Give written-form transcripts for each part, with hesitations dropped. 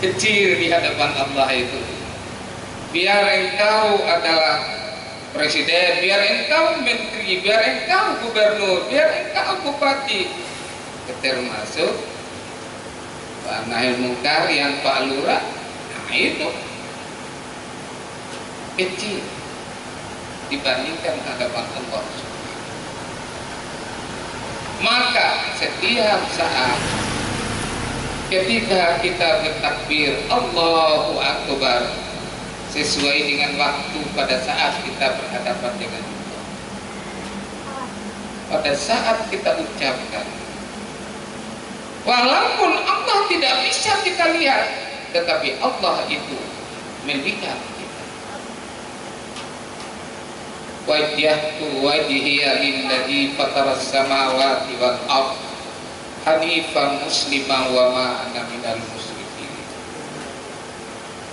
kecil di hadapan Allah itu. Biar engkau adalah presiden, biar engkau menteri, biar engkau gubernur, biar engkau bupati, termasuk Pak Nahil Mungkar yang Pak Lurah, nah itu kecil dibandingkan hadapan Allah. Maka setiap saat ketika kita bertakbir Allahu Akbar sesuai dengan waktu pada saat kita berhadapan dengan Allah, pada saat kita ucapkan, walaupun Allah tidak bisa kita lihat, tetapi Allah itu melihat kita. Wajjahtu wajhiya lilladzi fataras samawati wal ardh hanifan musliman wa ma ana minal musyrikin.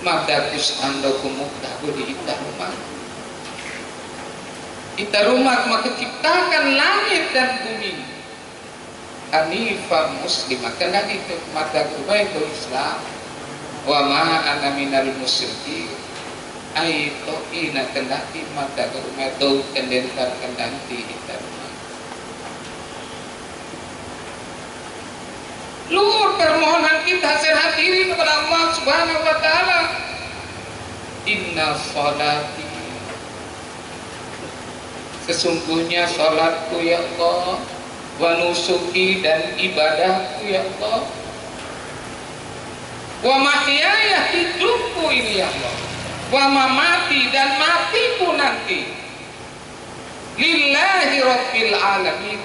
Madakus andakum muktahu di rumah. Ita rumah maka ciptakan langit dan bumi. Hanifan musliman, karena itu mata rumah itu Islam. Wa ma ana minal musyrikin. Aito ina kendati mata rumah itu kendentar kendati ita rumah. Luhur permohonan kita serah diri kepada Allah Subhanahu wa taala. Inna sholati, sesungguhnya salatku ya Allah, wa nusuki dan ibadahku ya Allah, wa mahyaya hidupku ini ya Allah, wa mamati dan matiku nanti, lillahi rabbil alamin,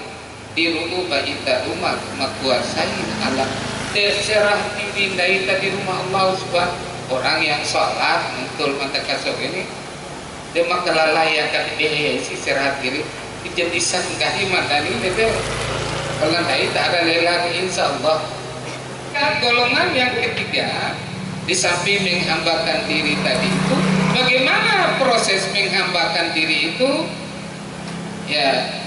diruba ita rumah makuasai alam, terserah dipindai di rumah Allah Subhanahu. Orang yang sholat mentul mata kasok ini dia makalah layak si serah diri jadi sanggahi madani itu kalau tidak ada lelang insya Allah. Golongan yang ketiga di samping menghambakan diri tadi itu, bagaimana proses menghambakan diri itu ya,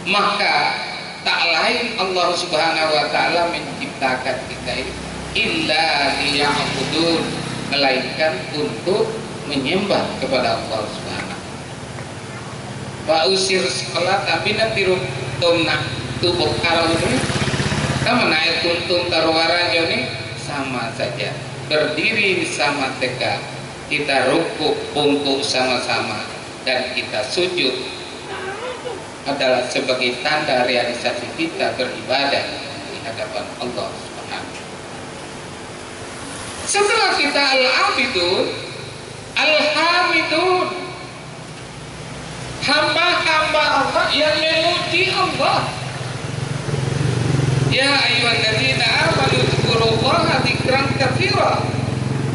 maka tak lain Allah Subhanahu wa taala menciptakan kita ini illa liya'budun, melainkan untuk menyembah kepada Allah Subhanahu. Wa usir salat tapi nanti tumna tubuh karau ini sama naik kuntung tarwara ini sama saja, berdiri sama tegak, kita rukuk bungkuk sama-sama dan kita sujud adalah sebagai tanda realisasi kita beribadah di hadapan Allah Subhanahu. Setelah kita al-abidun, al-hamidun, hamba-hamba Allah yang memuji Allah. Ya ayyuhalladzina amanu dzkurullaha dzikran katsira.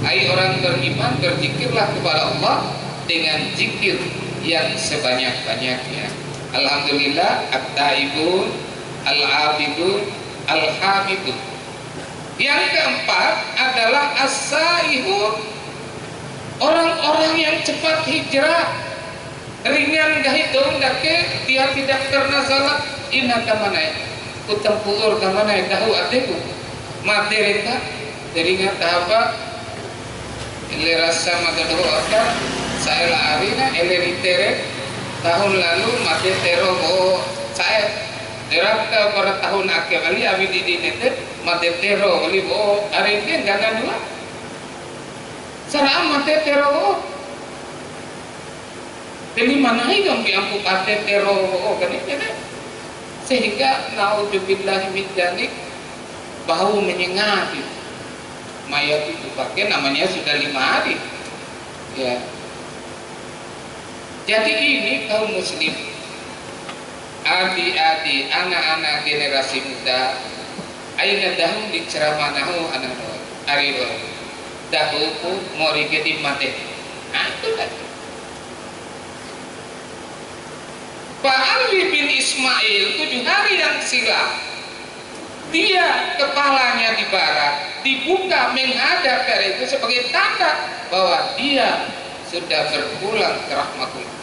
Hai orang beriman, berzikirlah kepada Allah dengan zikir yang sebanyak-banyaknya. Alhamdulillah, at-taibun, al-abidun, al-hamidun. Yang keempat adalah as-saihun, orang-orang yang cepat hijrah, ringan gahidong dake, dia tidak pernah salat. Ina kamana ya, utang pulur kamana ya, tahu artiku materi tak teringat apa ele rasa magadoh apa saya lah arina ele ritere tahun lalu mati tero oh saya deraka pada tahun akhir kali abi di nete mati tero kali oh hari ini jangan dua sarang mati tero oh jadi mana yang biangku mati tero oh kan ini sehingga naudzubillahi min dzalik bau menyengat itu. Mayat itu pakai namanya sudah 5 hari ya. Jadi ini kaum muslim, adik-adik, anak-anak generasi muda, aina dahum diceramanahu anak arido dahuku mori gedi mate. Nah itu tadi. Pak Ali bin Ismail 7 hari yang silam, dia kepalanya di barat, dibuka menghadap ke itu sebagai tanda bahwa dia sudah berpulang ke rahmatullah.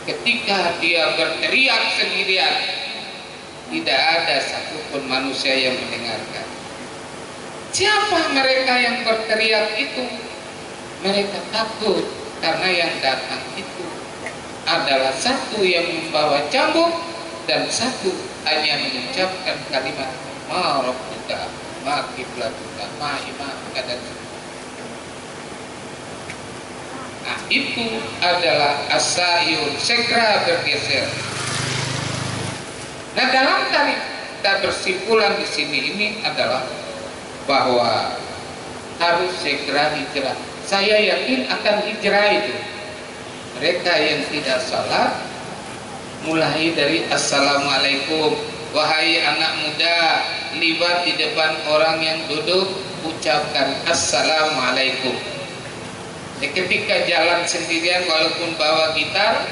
Ketika dia berteriak sendirian, tidak ada satupun manusia yang mendengarkan. Siapa mereka yang berteriak itu? Mereka takut karena yang datang itu adalah satu yang membawa cambuk dan satu hanya mengucapkan kalimat ma rabbuka ma qiblatuka ma imamuka dan nah itu adalah asayun, segera bergeser. Nah dalam tarik kita bersimpulan di sini ini adalah bahwa harus segera hijrah. Saya yakin akan hijrah itu. Mereka yang tidak salat mulai dari assalamualaikum. Wahai anak muda, libat di depan orang yang duduk, ucapkan assalamualaikum. Ketika jalan sendirian walaupun bawa gitar,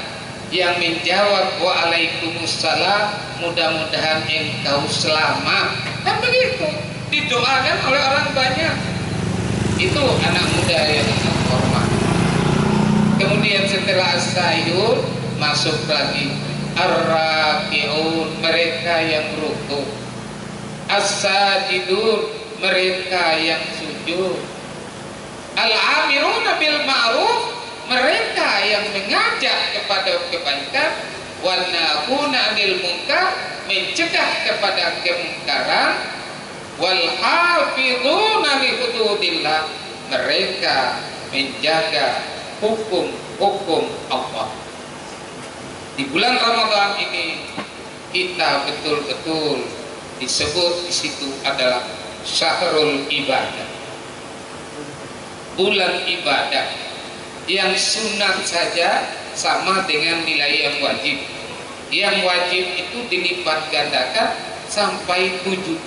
yang menjawab waalaikumsalam, mudah-mudahan engkau selamat. Kan begitu didoakan oleh orang banyak. Itu anak muda yang hormat. Kemudian setelah as-sayyun masuk lagi ar-raki'un, mereka yang rukuk, as-sajidun, mereka yang sujud, al-amiruna bil ma'ruf, mereka yang mengajak kepada kebaikan, wan nahuna 'anil munkar, mencegah kepada kemungkaran, wal hafizuna li hududillah, mereka menjaga hukum-hukum Allah. Di bulan Ramadan ini kita betul-betul disebut di situ adalah syahrul ibadah, bulan ibadah. Yang sunat saja sama dengan nilai yang wajib. Yang wajib itu dilipat gandakan sampai 70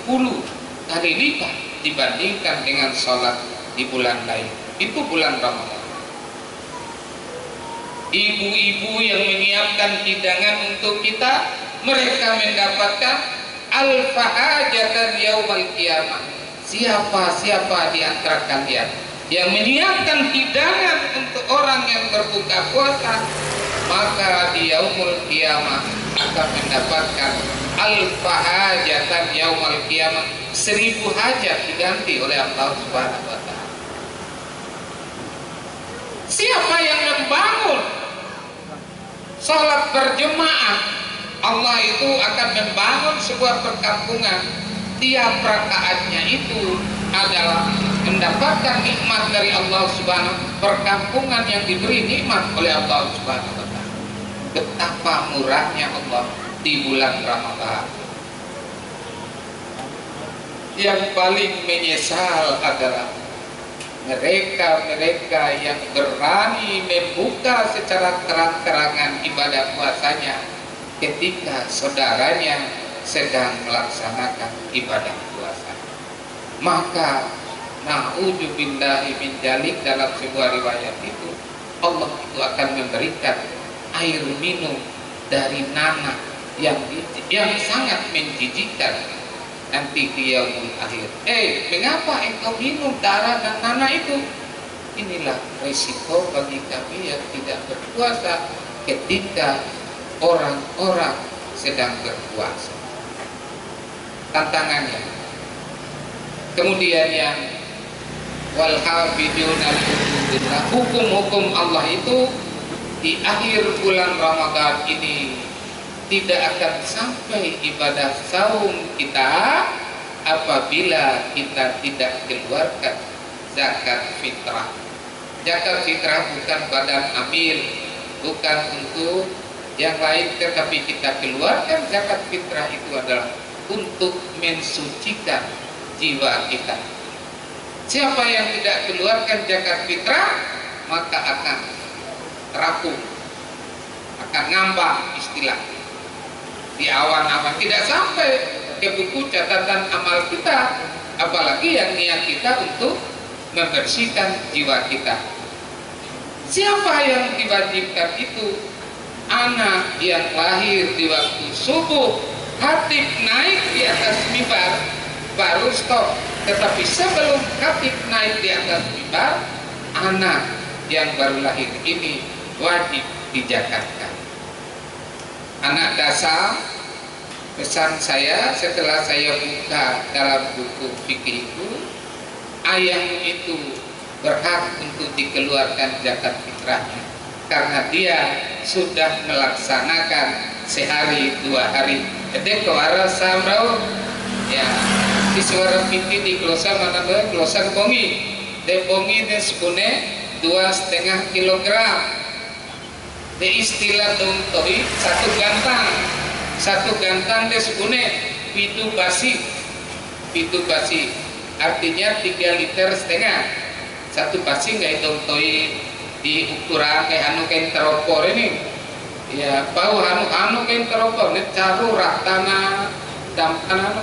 kali lipat dibandingkan dengan sholat di bulan lain. Itu bulan Ramadan. Ibu-ibu yang menyiapkan hidangan untuk kita, mereka mendapatkan al-fahajatan yaumal qiyamah. Siapa di antara kalian yang menyiapkan hidangan untuk orang yang berbuka puasa, maka di yaumul qiyamah akan mendapatkan al-fahajatan yaumal qiyamah, 1000 hajat diganti oleh Allah Subhanahu wa ta'ala. Siapa yang membangun salat berjemaah, Allah itu akan membangun sebuah perkampungan. Tiap rakaatnya itu adalah mendapatkan nikmat dari Allah Subhanahu wa ta'ala, perkampungan yang diberi nikmat oleh Allah Subhanahu wa ta'ala. Betapa murahnya Allah di bulan Ramadan. Yang paling menyesal adalah mereka yang berani membuka secara terang-terangan ibadah puasanya ketika saudaranya sedang melaksanakan ibadah puasa. Maka na'udzubillahi min dzalik, dalam sebuah riwayat itu Allah itu akan memberikan air minum dari nanah yang sangat menjijikkan nanti di yaumul akhir. Mengapa engkau minum darah dan nanah itu? Inilah risiko bagi kami yang tidak berpuasa ketika orang-orang sedang berpuasa. Tantangannya. Kemudian yang wal hafiduna li hududillah, hukum-hukum Allah itu di akhir bulan Ramadan ini tidak akan sampai ibadah saum kita apabila kita tidak keluarkan zakat fitrah. Zakat fitrah bukan badan amil, bukan untuk yang lain, tetapi kita keluarkan zakat fitrah itu adalah untuk mensucikan jiwa kita. Siapa yang tidak keluarkan zakat fitrah, maka akan terapung, akan ngambang istilah di awan-awan, tidak sampai ke buku catatan amal kita, apalagi yang niat kita untuk membersihkan jiwa kita. Siapa yang diwajibkan itu? Anak yang lahir di waktu subuh, khatib naik di atas mimbar baru stop. Tetapi sebelum khatib naik di atas mimbar, anak yang baru lahir ini wajib dijakatkan. Anak dasar, pesan saya setelah saya buka dalam buku fikih itu, ayahmu itu berhak untuk dikeluarkan zakat fitrahnya karena dia sudah melaksanakan sehari 2 hari. Jadi kewara samrau ya di suara piti di klosa mana be klosa bongi de bongi de sepune 2,5 kilogram. De istilah tontoi satu gantang de sepune pitu basi artinya 3,5 liter satu basi nggak tontoi di ukuran kayak anu kain teropor ini ya bau anu kain teropor ini caru ratana dampana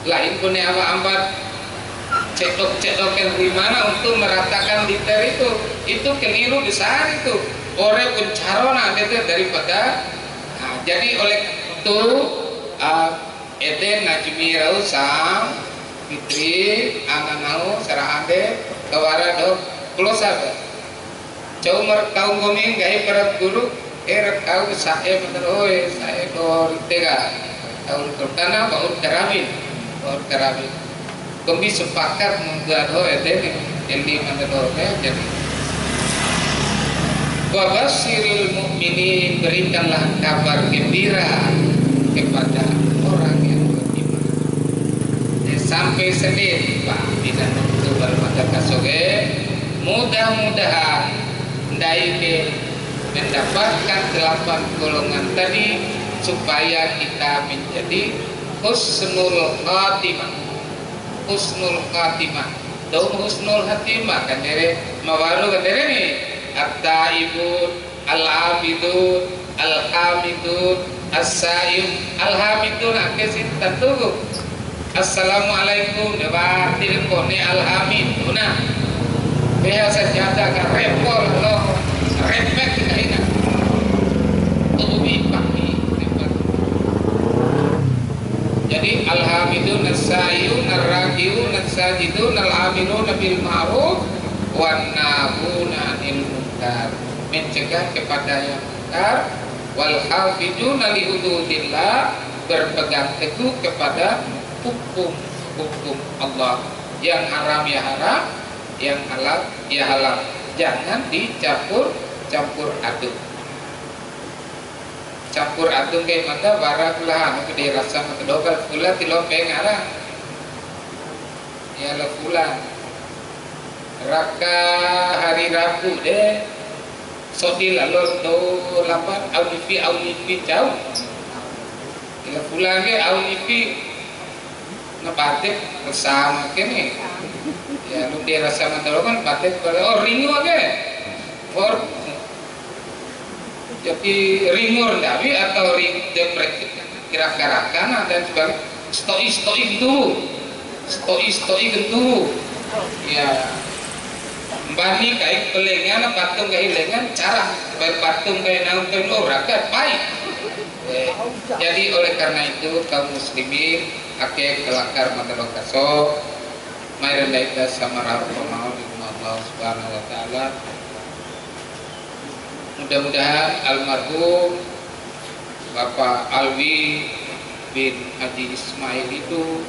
lain punya ambat cedok-cedokan di mana untuk meratakan liter itu keliru besar itu orang pun carona itu daripada jadi oleh itu eden najmi rau sam fitri anganau sarahade kawara dok klosa Cuma kaum kami gay para guru kau saya meneroi saya dor tega tahun pertama baur terawih kami sepakat membuat ini meneroi jadi wabashiril mu'minin berikanlah kabar gembira kepada orang yang beriman sampai Senin Pak tidak tentu bermata kasoge mudah-mudahan daike mendapatkan 8 golongan tadi supaya kita menjadi husnul khatimah daun husnul khatimah kan dere mawaru kan dere nih at-taibun al-abidun al-hamidun as-saim al-hamidun akesin tentu assalamualaikum dewatin kone al-hamiduna biasa jada kan repol loh repek kaina tubi pagi jadi alhamidun as-sayyun ar-rakiun as-sajidun al-amirun bil ma'ruf wan nahuna 'anil munkar mencegah kepada yang munkar wal hafidun li hududillah berpegang teguh kepada hukum Allah yang haram ya haram yang halal ya halal jangan campur aduk kayak mata barak lah anu di rasa mata dokal pula tilopeng arah ya lah pula raka hari Rabu deh sodi lalu do lapan aulifi jauh ya pula ke aulifi ngebatik bersama kene ya lu dia rasa mata kan batik pada ringu aja or jadi ringur tapi atau ring depresi kira-kirakan dan sebagainya stoi itu ya bani kayak pelengan patung kayak lengan cara patung kayak naung rakyat baik jadi oleh karena itu kaum muslimin akeh kelakar mata kaso mari kita sama rahmat Allah Subhanahu wa taala. Mudah-mudahan almarhum Bapak Alwi bin Haji Ismail itu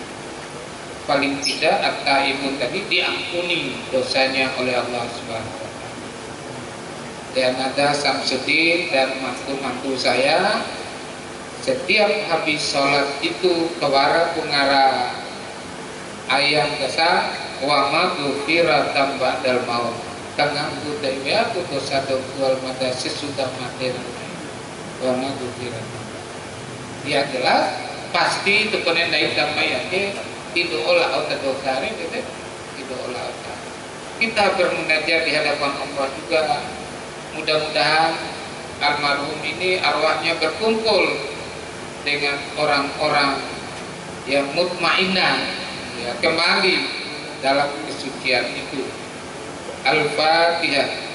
paling tidak at-taibun tadi diampuni dosanya oleh Allah Subhanahu wa taala. Dan ada Samsudin dan mantu-mantu saya setiap habis sholat itu kewara pungara ayam kesa wa maghfirah tambah dal maut tengah budaya ya dosa dosa mata sesudah mati wa maghfirah dia jelas pasti itu kena naik damai yake tidak olah atau dosa ini tidak olah kita bermunajat di hadapan Allah juga mudah-mudahan almarhum ini arwahnya berkumpul dengan orang-orang yang mutmainnah ya, kembali dalam kesucian itu. Al-Fatihah.